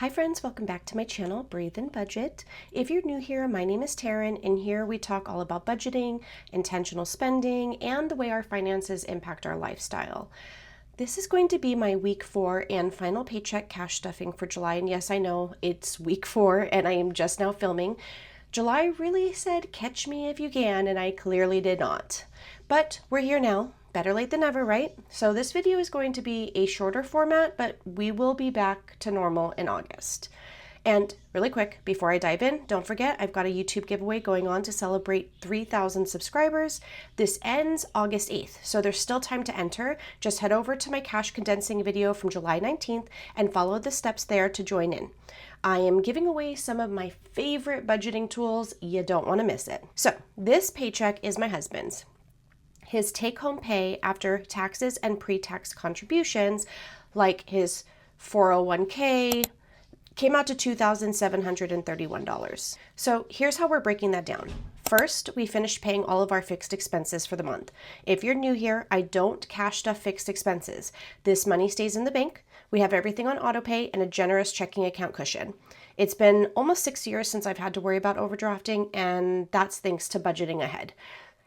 Hi friends, welcome back to my channel, Breathe and Budget. If you're new here, my name is Taryn, and here we talk all about budgeting, intentional spending, and the way our finances impact our lifestyle. This is going to be my week 4 and final paycheck cash stuffing for July, and yes, I know it's week 4 and I am just now filming. July really said catch me if you can, and I clearly did not. But we're here now. Better late than never, right? So this video is going to be a shorter format, but we will be back to normal in August. And really quick, before I dive in, don't forget I've got a YouTube giveaway going on to celebrate 3,000 subscribers. This ends August 8th, so there's still time to enter. Just head over to my cash condensing video from July 19th and follow the steps there to join in. I am giving away some of my favorite budgeting tools. You don't want to miss it. So this paycheck is my husband's. His take-home pay after taxes and pre-tax contributions, like his 401k, came out to $2,731. So here's how we're breaking that down. First, we finished paying all of our fixed expenses for the month. If you're new here, I don't cash stuff fixed expenses. This money stays in the bank. We have everything on auto pay and a generous checking account cushion. It's been almost 6 years since I've had to worry about overdrafting, and that's thanks to budgeting ahead.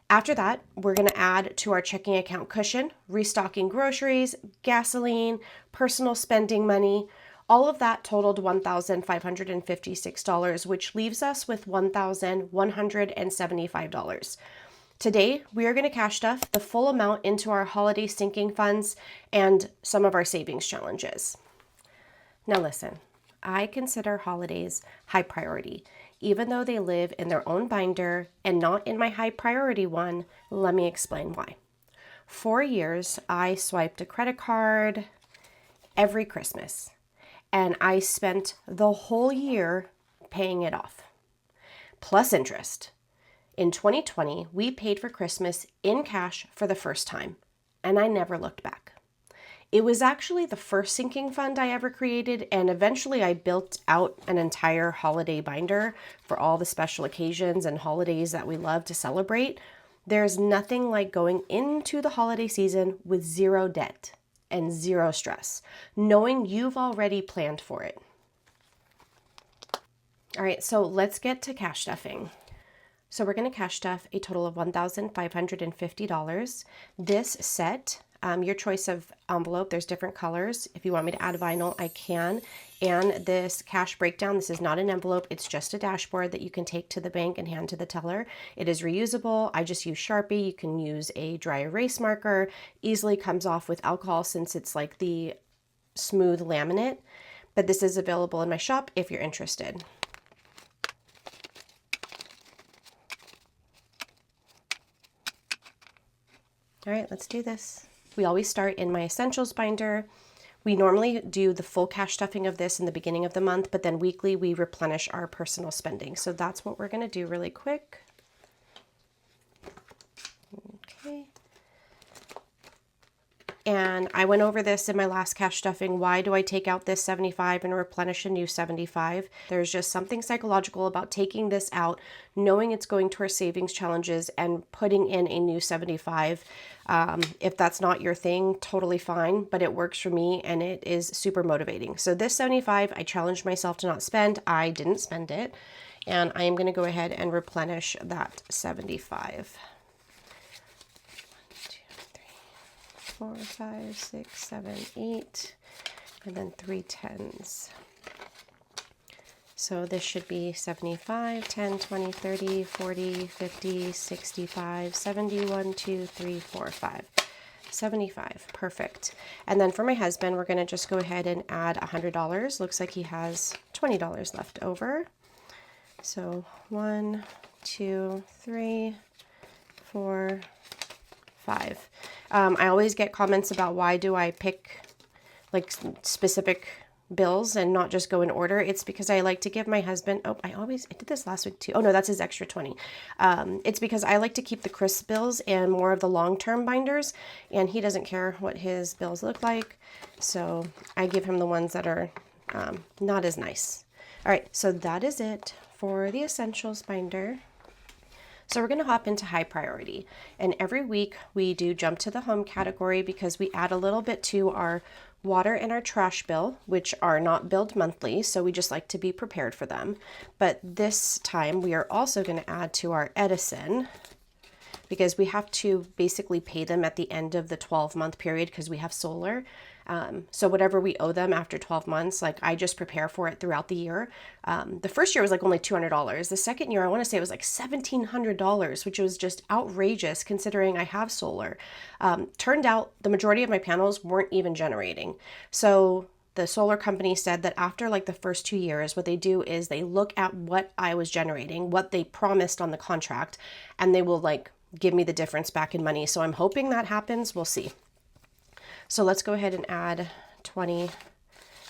After that, we're going to add to our checking account cushion, restocking groceries, gasoline, personal spending money. All of that totaled $1,556, which leaves us with $1,175. Today, we are going to cash stuff the full amount into our holiday sinking funds and some of our savings challenges. Now listen, I consider holidays high priority. Even though they live in their own binder and not in my high priority one, let me explain why. 4 years, I swiped a credit card every Christmas, and I spent the whole year paying it off, plus interest. In 2020, we paid for Christmas in cash for the first time, and I never looked back. It was actually the first sinking fund I ever created, and eventually I built out an entire holiday binder for all the special occasions and holidays that we love to celebrate. There's nothing like going into the holiday season with zero debt and zero stress, knowing you've already planned for it. All right, so let's get to cash stuffing. So we're going to cash stuff a total of $1,550. This set, your choice of envelope, there's different colors. If you want me to add vinyl, I can. And this cash breakdown, this is not an envelope, it's just a dashboard that you can take to the bank and hand to the teller. It is reusable. I just use Sharpie. You can use a dry erase marker. Easily comes off with alcohol since it's like the smooth laminate. But this is available in my shop if you're interested. All right, let's do this. We always start in my essentials binder. We normally do the full cash stuffing of this in the beginning of the month, but then weekly we replenish our personal spending. So that's what we're gonna do really quick. Okay. And I went over this in my last cash stuffing. Why do I take out this 75 and replenish a new 75? There's just something psychological about taking this out, knowing it's going to our savings challenges and putting in a new 75. If that's not your thing, totally fine, but it works for me and it is super motivating. So this 75, I challenged myself to not spend. I didn't spend it. And I am going to go ahead and replenish that 75. 4, 5, 6, 7, 8, and then 3 10s. So this should be 75, 10, 20, 30, 40, 50, 65, 70, 1, 2, 3, 4, 5. 75, perfect. And then for my husband, we're going to just go ahead and add $100. Looks like he has $20 left over. So 1, 2, 3, 4, 5. I always get comments about why do I pick like specific bills and not just go in order. It's because I like to give my husband, I did this last week too. Oh no, that's his extra 20. It's because I like to keep the crisp bills and more of the long-term binders, and he doesn't care what his bills look like. So I give him the ones that are not as nice. All right, so that is it for the essentials binder. So we're going to hop into high priority, and every week we do jump to the home category because we add a little bit to our water and our trash bill, which are not billed monthly, so we just like to be prepared for them. But this time we are also going to add to our Edison, because we have to basically pay them at the end of the 12-month period because we have solar. So whatever we owe them after 12 months, like I just prepare for it throughout the year. The first year was like only $200. The second year, I want to say it was like $1,700, which was just outrageous considering I have solar. Turned out the majority of my panels weren't even generating. So the solar company said that after like the first 2 years, what they do is they look at what I was generating, what they promised on the contract, and they will like give me the difference back in money. So I'm hoping that happens. We'll see. So let's go ahead and add 20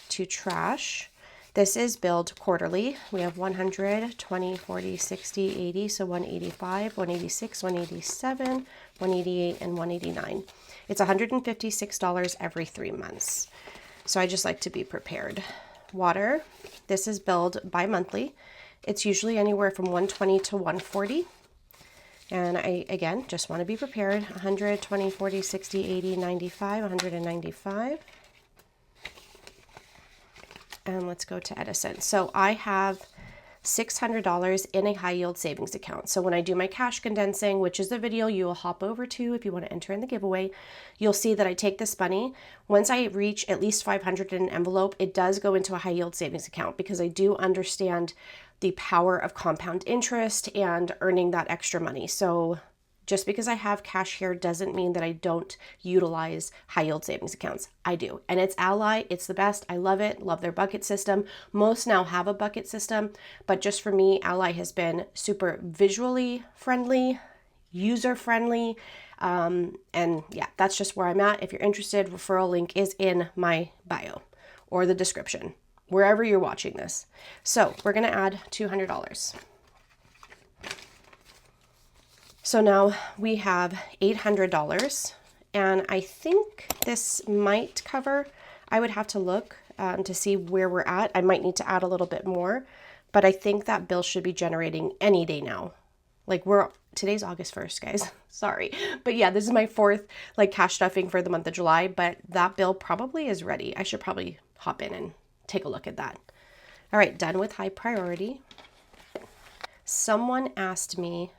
to trash. This is billed quarterly. We have 100, 20, 40, 60, 80, so 185, 186, 187, 188, and 189. It's $156 every 3 months. So I just like to be prepared. Water, this is billed bi-monthly. It's usually anywhere from 120 to 140. And I, again, just want to be prepared. 100, 20, 40, 60, 80, 95, 195. And let's go to Edison. So I have $600 in a high yield savings account. So when I do my cash condensing, which is the video you will hop over to if you want to enter in the giveaway, you'll see that I take this money. Once I reach at least 500 in an envelope, it does go into a high yield savings account because I do understand the power of compound interest and earning that extra money. So just because I have cash here doesn't mean that I don't utilize high yield savings accounts. I do. And it's Ally. It's the best. I love it. Love their bucket system. Most now have a bucket system, but just for me, Ally has been super visually friendly, user friendly. And yeah, that's just where I'm at. If you're interested, referral link is in my bio or the description, wherever you're watching this. So we're going to add $200. So now we have $800, and I think this might cover. I would have to look to see where we're at. I might need to add a little bit more, but I think that bill should be generating any day now. Like today's August 1st, guys. Sorry. But yeah, this is my 4th like cash stuffing for the month of July, but that bill probably is ready. I should probably hop in and take a look at that. All right, done with high priority. Someone asked me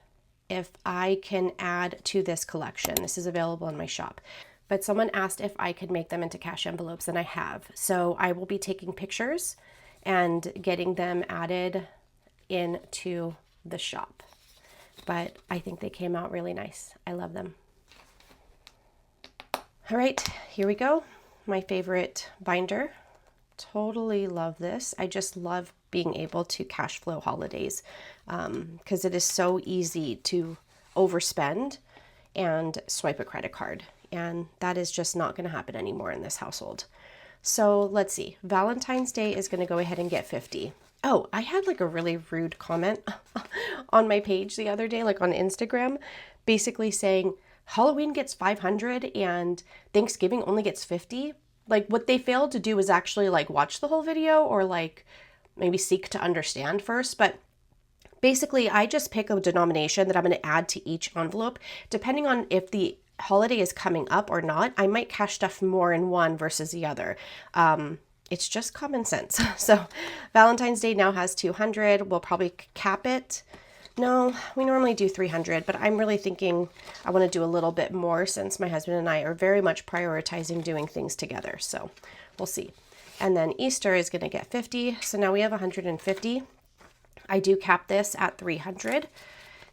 if I can add to this collection. This is available in my shop. But someone asked if I could make them into cash envelopes, and I have. So I will be taking pictures and getting them added into the shop. But I think they came out really nice. I love them. All right, here we go. My favorite binder. Totally love this. I just love being able to cash flow holidays because it is so easy to overspend and swipe a credit card. And that is just not going to happen anymore in this household. So let's see. Valentine's Day is going to go ahead and get 50. Oh, I had like a really rude comment on my page the other day, like on Instagram, basically saying Halloween gets 500 and Thanksgiving only gets 50. Like what they failed to do is actually like watch the whole video or like maybe seek to understand first. But basically I just pick a denomination that I'm going to add to each envelope. Depending on if the holiday is coming up or not, I might cash stuff more in one versus the other. It's just common sense. So Valentine's Day now has 200. We'll probably cap it. No, we normally do 300, but I'm really thinking I want to do a little bit more since my husband and I are very much prioritizing doing things together. So we'll see. And then Easter is going to get 50. So now we have 150. I do cap this at 300.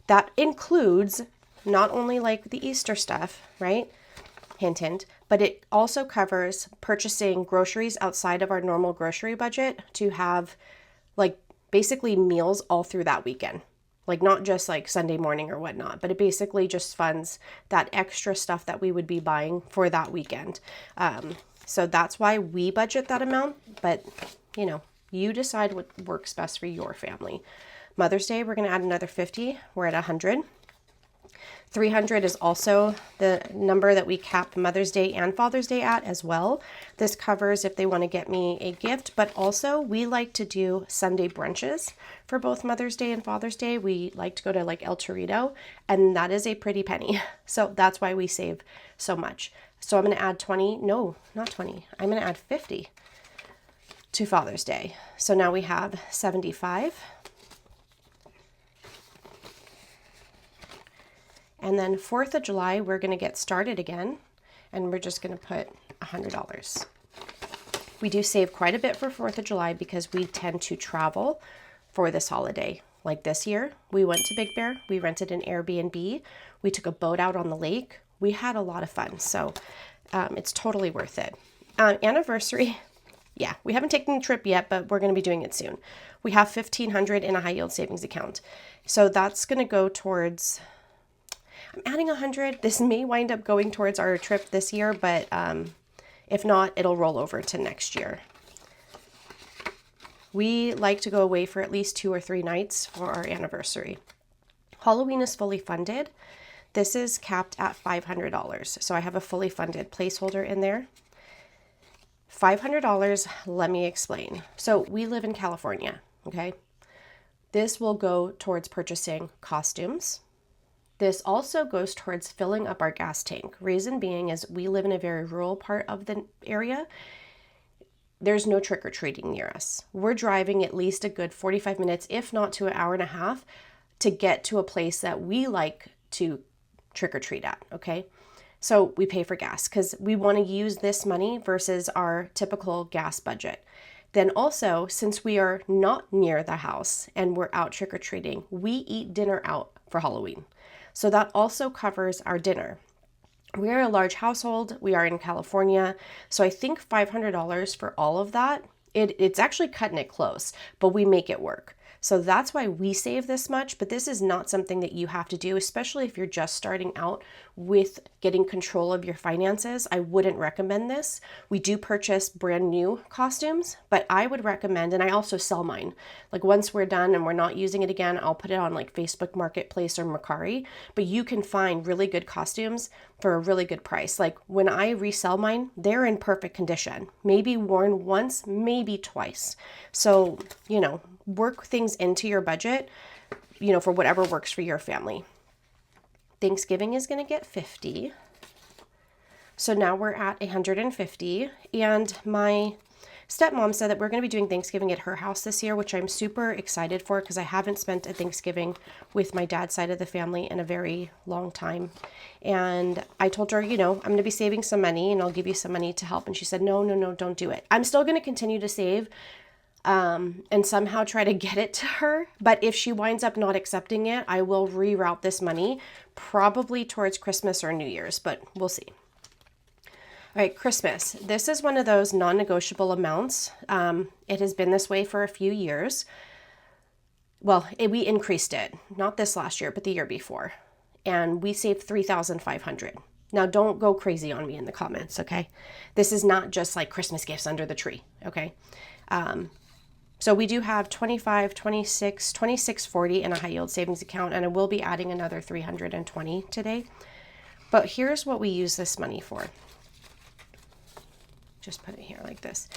That includes not only like the Easter stuff, right? Hint, hint, but it also covers purchasing groceries outside of our normal grocery budget to have like basically meals all through that weekend. Like not just like Sunday morning or whatnot, but it basically just funds that extra stuff that we would be buying for that weekend. So that's why we budget that amount, but you know, you decide what works best for your family. Mother's Day, we're going to add another 50. We're at 100. 300 is also the number that we cap Mother's Day and Father's Day at as well. This covers if they want to get me a gift, but also we like to do Sunday brunches for both Mother's Day and Father's Day. We like to go to like El Torito, and that is a pretty penny. So that's why we save so much. So I'm going to add 20, no, not 20. I'm going to add 50 to Father's Day. So now we have 75. And then 4th of July, we're going to get started again, and we're just going to put $100. We do save quite a bit for 4th of July because we tend to travel for this holiday. Like this year, we went to Big Bear, we rented an Airbnb, we took a boat out on the lake. We had a lot of fun, so it's totally worth it. Anniversary, yeah, we haven't taken the trip yet, but we're going to be doing it soon. We have $1,500 in a high yield savings account. So that's going to go towards, I'm adding 100. This may wind up going towards our trip this year, but if not, it'll roll over to next year. We like to go away for at least 2 or 3 nights for our anniversary. Halloween is fully funded. This is capped at $500. So I have a fully funded placeholder in there. $500, let me explain. So we live in California, okay? This will go towards purchasing costumes. This also goes towards filling up our gas tank. Reason being is we live in a very rural part of the area. There's no trick-or-treating near us. We're driving at least a good 45 minutes, if not to an hour and a half, to get to a place that we like to trick-or-treat at, okay? So we pay for gas because we want to use this money versus our typical gas budget. Then also, since we are not near the house and we're out trick-or-treating, we eat dinner out for Halloween. So that also covers our dinner. We are a large household. We are in California. So I think $500 for all of that, it's actually cutting it close, but we make it work. So that's why we save this much, but this is not something that you have to do, especially if you're just starting out with getting control of your finances. I wouldn't recommend this. We do purchase brand new costumes, but I would recommend, and I also sell mine. Like once we're done and we're not using it again, I'll put it on like Facebook Marketplace or Mercari, but you can find really good costumes for a really good price. Like when I resell mine, they're in perfect condition, maybe worn once, maybe twice. So, work things into your budget, for whatever works for your family. Thanksgiving is going to get 50. So now we're at 150. And my stepmom said that we're going to be doing Thanksgiving at her house this year, which I'm super excited for because I haven't spent a Thanksgiving with my dad's side of the family in a very long time. And I told her, I'm going to be saving some money and I'll give you some money to help. And she said, no, don't do it. I'm still going to continue to save and somehow try to get it to her. But if she winds up not accepting it, I will reroute this money probably towards Christmas or New Year's, but we'll see. All right, Christmas. This is one of those non-negotiable amounts. It has been this way for a few years. Well, we increased it, not this last year, but the year before. And we saved $3,500. Now, don't go crazy on me in the comments, okay? This is not just like Christmas gifts under the tree, okay? So we do have 25, 26, 2640 in a high yield savings account, and I will be adding another 320 today. But here's what we use this money for. Just put it here like this.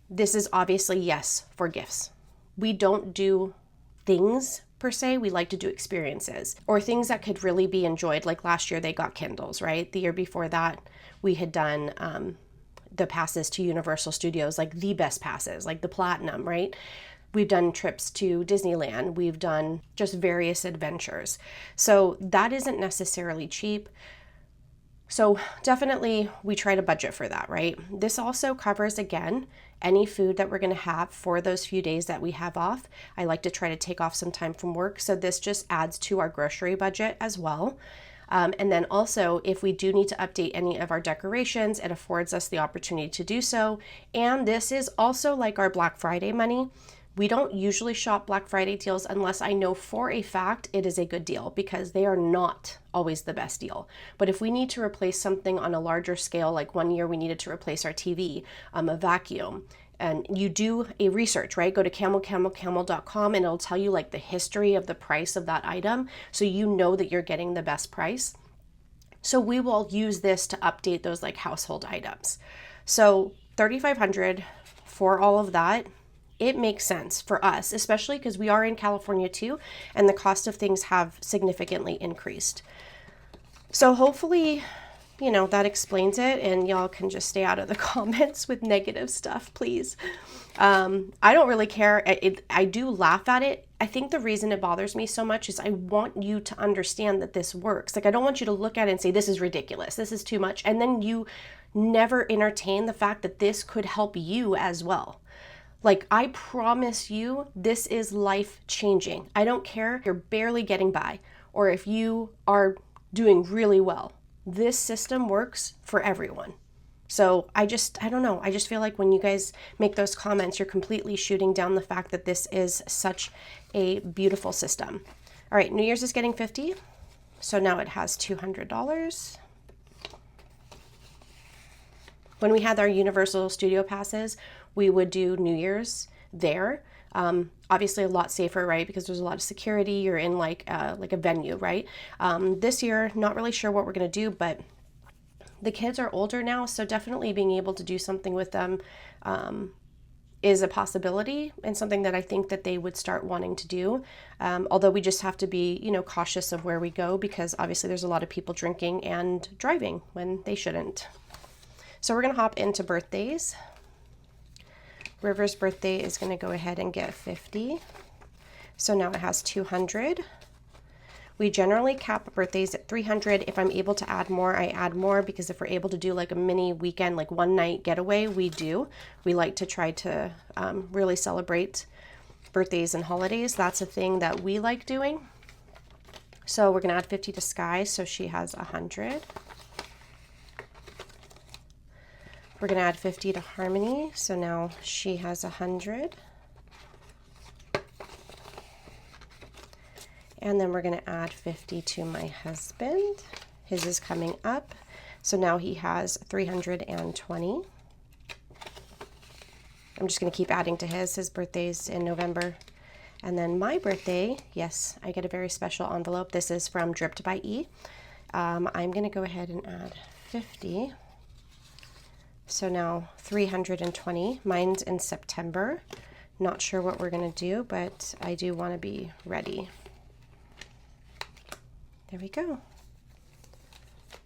This is obviously, yes, for gifts. We don't do things per se. We like to do experiences or things that could really be enjoyed. Like last year, they got Kindles, right? The year before that, we had done the passes to Universal Studios, like the best passes, like the platinum, right? We've done trips to Disneyland. We've done just various adventures. So that isn't necessarily cheap. So definitely we try to budget for that, right? This also covers, again, any food that we're going to have for those few days that we have off. I like to try to take off some time from work. So this just adds to our grocery budget as well. And then also, if we do need to update any of our decorations, it affords us the opportunity to do so. And this is also like our Black Friday money. We don't usually shop Black Friday deals unless I know for a fact it is a good deal, because they are not always the best deal. But if we need to replace something on a larger scale, like one year we needed to replace our TV, a vacuum, and you do a research, right? Go to camel.com and it'll tell you like the history of the price of that item, so you know that you're getting the best price. So we will use this to update those like household items. So $3,500 for all of that. It makes sense for us, especially because we are in California too, and the cost of things have significantly increased. So hopefully you know, that explains it, and y'all can just stay out of the comments with negative stuff, please. I don't really care. I do laugh at it. I think the reason it bothers me so much is I want you to understand that this works. Like, I don't want you to look at it and say, this is ridiculous, this is too much, and then you never entertain the fact that this could help you as well. Like, I promise you, this is life changing. I don't care if you're barely getting by or if you are doing really well. This system works for everyone. So I don't know. I just feel like when you guys make those comments, you're completely shooting down the fact that this is such a beautiful system. All right, New Year's is getting 50. So now it has $200. When we had our Universal Studio passes, we would do New Year's there. Obviously a lot safer, right? Because there's a lot of security. You're in like a venue, right? This year, not really sure what we're gonna do, but the kids are older now, so definitely being able to do something with them is a possibility, and something that I think that they would start wanting to do. Although we just have to be, you know, cautious of where we go, because obviously there's a lot of people drinking and driving when they shouldn't. So we're gonna hop into birthdays. River's birthday is gonna go ahead and get 50. So now it has 200. We generally cap birthdays at 300. If I'm able to add more, I add more, because if we're able to do like a mini weekend, like one night getaway, we do. We like to try to really celebrate birthdays and holidays. That's a thing that we like doing. So we're gonna add 50 to Sky, so she has 100. We're gonna add 50 to Harmony, so now she has 100. And then we're gonna add 50 to my husband. His is coming up, so now he has 320. I'm just gonna keep adding to his birthday's in November. And then my birthday, yes, I get a very special envelope. This is from Dripped by E. I'm gonna go ahead and add 50. So now 320. Mine's in September. Not sure what we're gonna do, but I do wanna be ready. There we go.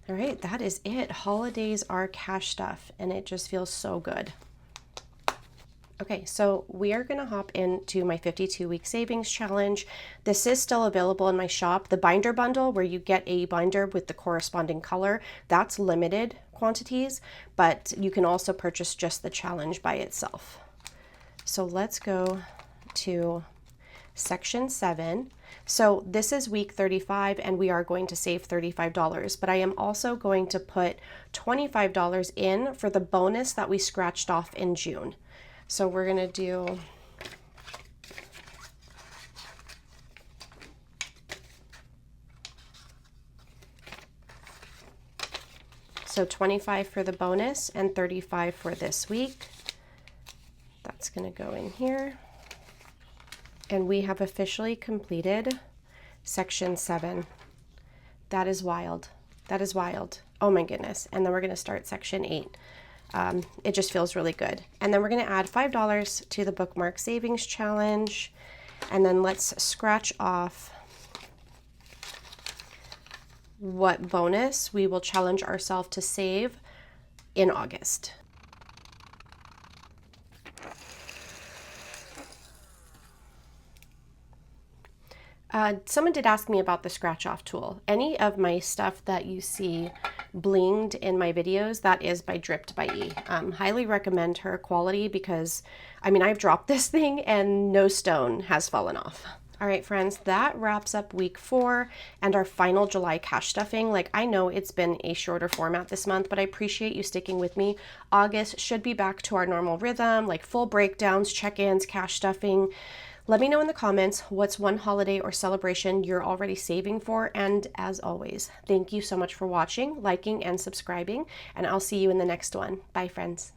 All right, that is it. Holidays are cash stuff, and it just feels so good. Okay, so we are gonna hop into my 52-week savings challenge. This is still available in my shop. The binder bundle, where you get a binder with the corresponding color, that's limited quantities, but you can also purchase just the challenge by itself. So let's go to section 7. So this is week 35, and we are going to save $35, but I am also going to put $25 in for the bonus that we scratched off in June. So we're gonna do so 25 for the bonus and 35 for this week. That's gonna go in here. And we have officially completed section 7. That is wild. That is wild. Oh my goodness. And then we're gonna start section 8. It just feels really good. And then we're gonna add $5 to the bookmark savings challenge. And then let's scratch off what bonus we will challenge ourselves to save in August. Someone did ask me about the scratch off tool. Any of my stuff that you see blinged in my videos, that is by Dripped by E. Highly recommend her quality, because I mean, I've dropped this thing and no stone has fallen off. All right, friends, that wraps up week 4 and our final July cash stuffing. Like, I know it's been a shorter format this month, but I appreciate you sticking with me. August should be back to our normal rhythm, like full breakdowns, check-ins, cash stuffing. Let me know in the comments what's one holiday or celebration you're already saving for. And as always, thank you so much for watching, liking, and subscribing, and I'll see you in the next one. Bye, friends.